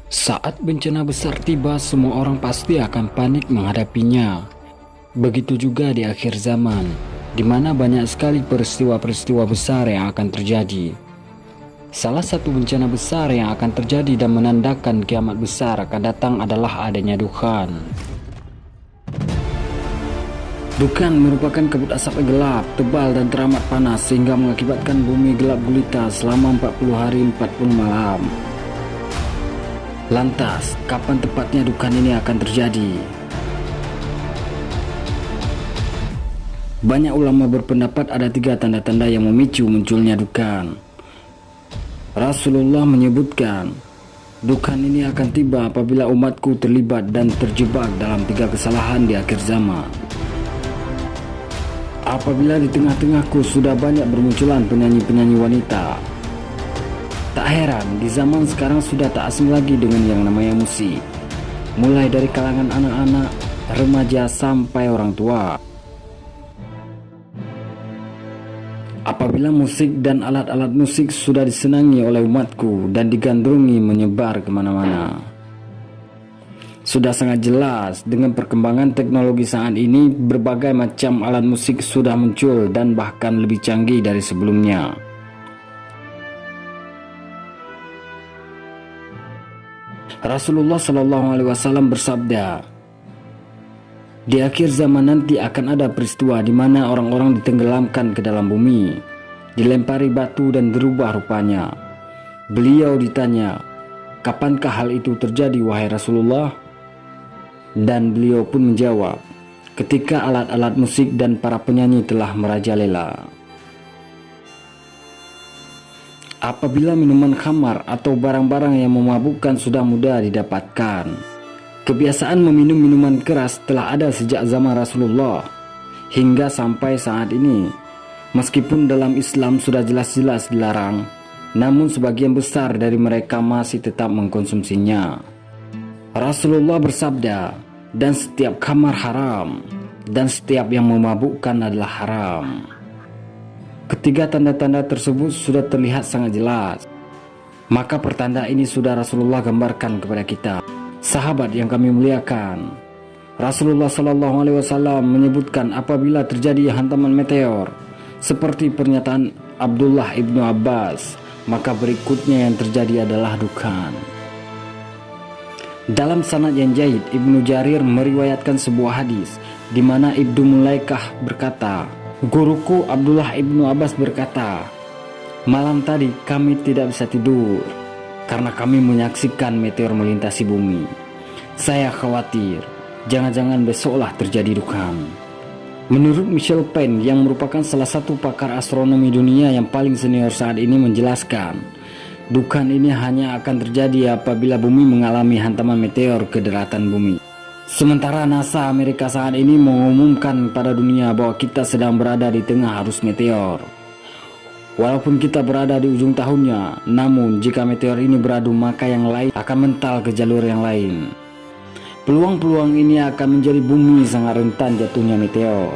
Saat bencana besar tiba, semua orang pasti akan panik menghadapinya. Begitu juga di akhir zaman, di mana banyak sekali peristiwa-peristiwa besar yang akan terjadi. Salah satu bencana besar yang akan terjadi dan menandakan kiamat besar akan datang adalah adanya dukhan. Dukhan merupakan kabut asap gelap, tebal dan teramat panas sehingga mengakibatkan bumi gelap gulita selama 40 hari 40 malam. Lantas, kapan tepatnya dukhan ini akan terjadi? Banyak ulama berpendapat ada 3 tanda-tanda yang memicu munculnya dukhan. Rasulullah menyebutkan, dukhan ini akan tiba apabila umatku terlibat dan terjebak dalam 3 kesalahan di akhir zaman. Apabila di tengah-tengahku sudah banyak bermunculan penyanyi-penyanyi wanita. Tak heran, di zaman sekarang sudah tak asing lagi dengan yang namanya musik. Mulai dari kalangan anak-anak, remaja sampai orang tua. Apabila musik dan alat-alat musik sudah disenangi oleh umatku dan digandrungi menyebar kemana-mana. Sudah sangat jelas dengan perkembangan teknologi saat ini, berbagai macam alat musik sudah muncul dan bahkan lebih canggih dari sebelumnya. Rasulullah SAW bersabda, di akhir zaman nanti akan ada peristiwa di mana orang-orang ditenggelamkan ke dalam bumi, dilempari batu dan dirubah rupanya. Beliau ditanya, kapankah hal itu terjadi wahai Rasulullah? Dan beliau pun menjawab, ketika alat-alat musik dan para penyanyi telah merajalela. Apabila minuman khamar atau barang-barang yang memabukkan sudah mudah didapatkan. Kebiasaan meminum minuman keras telah ada sejak zaman Rasulullah hingga sampai saat ini. Meskipun dalam Islam sudah jelas-jelas dilarang, namun sebagian besar dari mereka masih tetap mengkonsumsinya. Rasulullah bersabda, dan setiap khamar haram, dan setiap yang memabukkan adalah haram. Ketiga tanda-tanda tersebut sudah terlihat sangat jelas. Maka pertanda ini sudah Rasulullah gambarkan kepada kita, sahabat yang kami muliakan. Rasulullah SAW menyebutkan apabila terjadi hantaman meteor, seperti pernyataan Abdullah ibnu Abbas, maka berikutnya yang terjadi adalah dukhan. Dalam sanad yang jayid, Ibnu Jarir meriwayatkan sebuah hadis di mana Ibnu Mulaikah berkata, guruku Abdullah ibnu Abbas berkata, malam tadi kami tidak bisa tidur karena kami menyaksikan meteor melintasi bumi. Saya khawatir jangan-jangan besoklah terjadi dukhan. Menurut Michel Penn yang merupakan salah satu pakar astronomi dunia yang paling senior saat ini menjelaskan, dukhan ini hanya akan terjadi apabila bumi mengalami hantaman meteor ke daratan bumi. Sementara NASA Amerika saat ini mengumumkan pada dunia bahwa kita sedang berada di tengah arus meteor. Walaupun kita berada di ujung tahunnya, namun jika meteor ini beradu maka yang lain akan mental ke jalur yang lain. Peluang-peluang ini akan menjadi bumi sangat rentan jatuhnya meteor.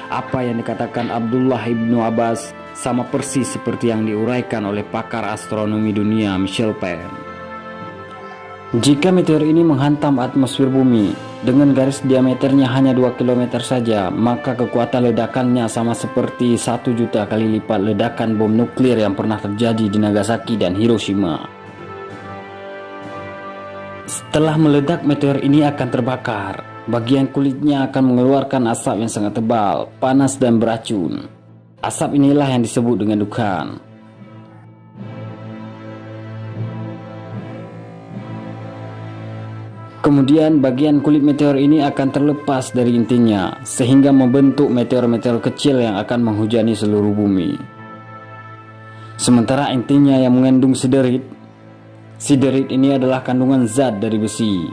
Apa yang dikatakan Abdullah ibnu Abbas sama persis seperti yang diuraikan oleh pakar astronomi dunia Michel Penn. Jika meteor ini menghantam atmosfer bumi dengan garis diameternya hanya 2 km saja, maka kekuatan ledakannya sama seperti 1 juta kali lipat ledakan bom nuklir yang pernah terjadi di Nagasaki dan Hiroshima. Setelah meledak, meteor ini akan terbakar. Bagian kulitnya akan mengeluarkan asap yang sangat tebal, panas dan beracun. Asap inilah yang disebut dengan dukhan. Kemudian bagian kulit meteor ini akan terlepas dari intinya, sehingga membentuk meteor-meteor kecil yang akan menghujani seluruh bumi. Sementara intinya yang mengandung siderit. Siderit ini adalah kandungan zat dari besi.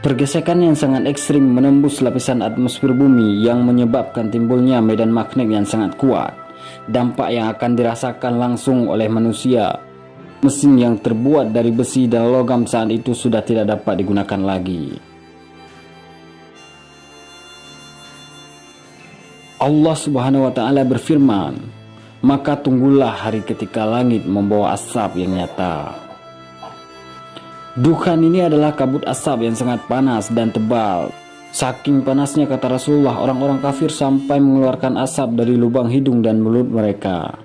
Pergesekan yang sangat ekstrim menembus lapisan atmosfer bumi yang menyebabkan timbulnya medan magnet yang sangat kuat. Dampak yang akan dirasakan langsung oleh manusia. Mesin yang terbuat dari besi dan logam saat itu sudah tidak dapat digunakan lagi. Allah Subhanahu wa Ta'ala berfirman, maka tunggulah hari ketika langit membawa asap yang nyata. Dukhan ini adalah kabut asap yang sangat panas dan tebal. Saking panasnya, kata Rasulullah, orang-orang kafir sampai mengeluarkan asap dari lubang hidung dan mulut mereka.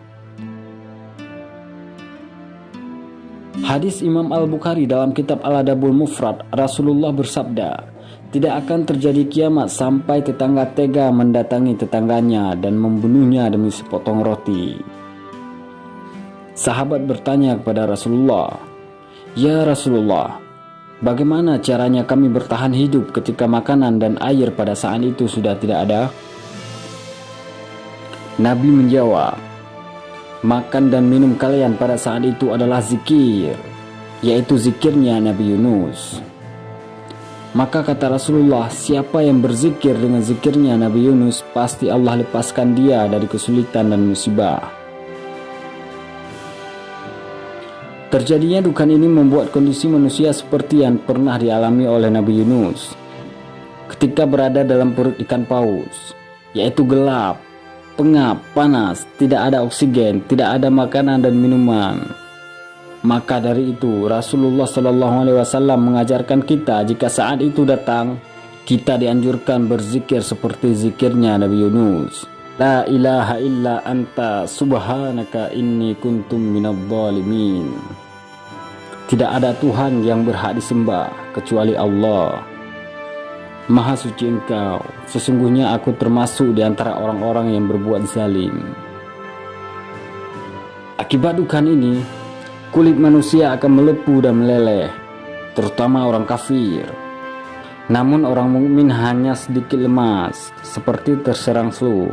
Hadis Imam Al-Bukhari dalam kitab Al-Adabul Mufrad, Rasulullah bersabda, tidak akan terjadi kiamat sampai tetangga tega mendatangi tetangganya dan membunuhnya demi sepotong roti. Sahabat bertanya kepada Rasulullah, "Ya Rasulullah, bagaimana caranya kami bertahan hidup ketika makanan dan air pada saat itu sudah tidak ada?" Nabi menjawab, "Makan dan minum kalian pada saat itu adalah zikir, yaitu zikirnya Nabi Yunus." Maka kata Rasulullah, siapa yang berzikir dengan zikirnya Nabi Yunus, pasti Allah lepaskan dia dari kesulitan dan musibah. Terjadinya dukhan ini membuat kondisi manusia seperti yang pernah dialami oleh Nabi Yunus ketika berada dalam perut ikan paus, yaitu gelap, pengap, panas, tidak ada oksigen, tidak ada makanan dan minuman. Maka dari itu Rasulullah SAW mengajarkan kita, jika saat itu datang, kita dianjurkan berzikir seperti zikirnya Nabi Yunus. La ilaha illa anta subhanaka inni kuntum minadh-dhalimin. Tidak ada Tuhan yang berhak disembah kecuali Allah. Maha suci Engkau, sesungguhnya aku termasuk di antara orang-orang yang berbuat zalim. Akibat dukhan ini, kulit manusia akan melepuh dan meleleh, terutama orang kafir. Namun orang mukmin hanya sedikit lemas, seperti terserang flu.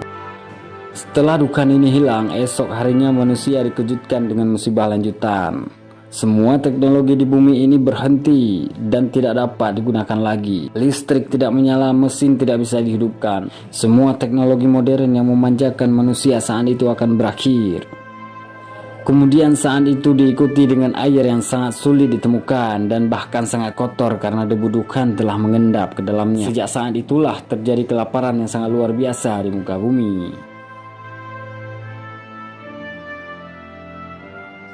Setelah dukhan ini hilang, esok harinya manusia dikejutkan dengan musibah lanjutan. Semua teknologi di bumi ini berhenti dan tidak dapat digunakan lagi. Listrik tidak menyala, mesin tidak bisa dihidupkan. Semua teknologi modern yang memanjakan manusia saat itu akan berakhir. Kemudian saat itu diikuti dengan air yang sangat sulit ditemukan dan bahkan sangat kotor karena debu dukhan telah mengendap ke dalamnya. Sejak saat itulah terjadi kelaparan yang sangat luar biasa di muka bumi.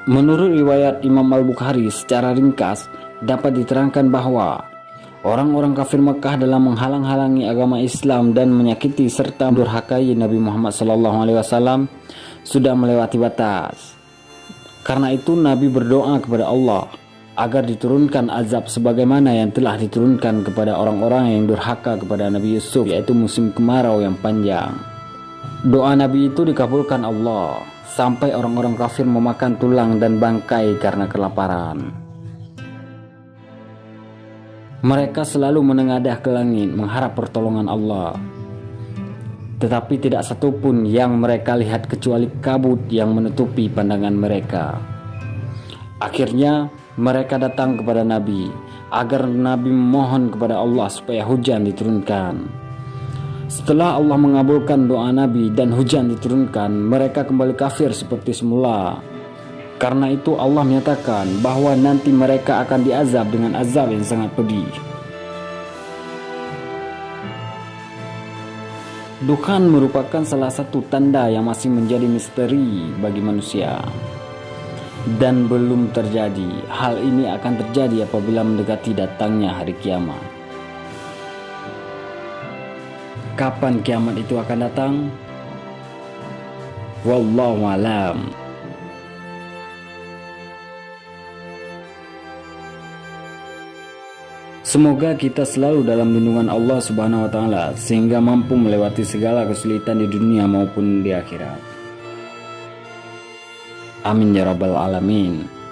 Menurut riwayat Imam Al-Bukhari, secara ringkas dapat diterangkan bahwa orang-orang kafir Mekah dalam menghalang-halangi agama Islam dan menyakiti serta durhakai Nabi Muhammad SAW sudah melewati batas. Karena itu Nabi berdoa kepada Allah agar diturunkan azab sebagaimana yang telah diturunkan kepada orang-orang yang durhaka kepada Nabi Yusuf, yaitu musim kemarau yang panjang. Doa Nabi itu dikabulkan Allah sampai orang-orang kafir memakan tulang dan bangkai karena kelaparan. Mereka selalu menengadah ke langit mengharap pertolongan Allah, tetapi tidak satupun yang mereka lihat kecuali kabut yang menutupi pandangan mereka. Akhirnya mereka datang kepada Nabi agar Nabi memohon kepada Allah supaya hujan diturunkan. Setelah Allah mengabulkan doa Nabi dan hujan diturunkan, mereka kembali kafir seperti semula. Karena itu Allah menyatakan bahwa nanti mereka akan diazab dengan azab yang sangat pedih. Dukhan merupakan salah satu tanda yang masih menjadi misteri bagi manusia dan belum terjadi. Hal ini akan terjadi apabila mendekati datangnya hari kiamat. Kapan kiamat itu akan datang? Wallahu a'lam. Semoga kita selalu dalam lindungan Allah Subhanahu wa taala sehingga mampu melewati segala kesulitan di dunia maupun di akhirat. Amin ya rabbal alamin.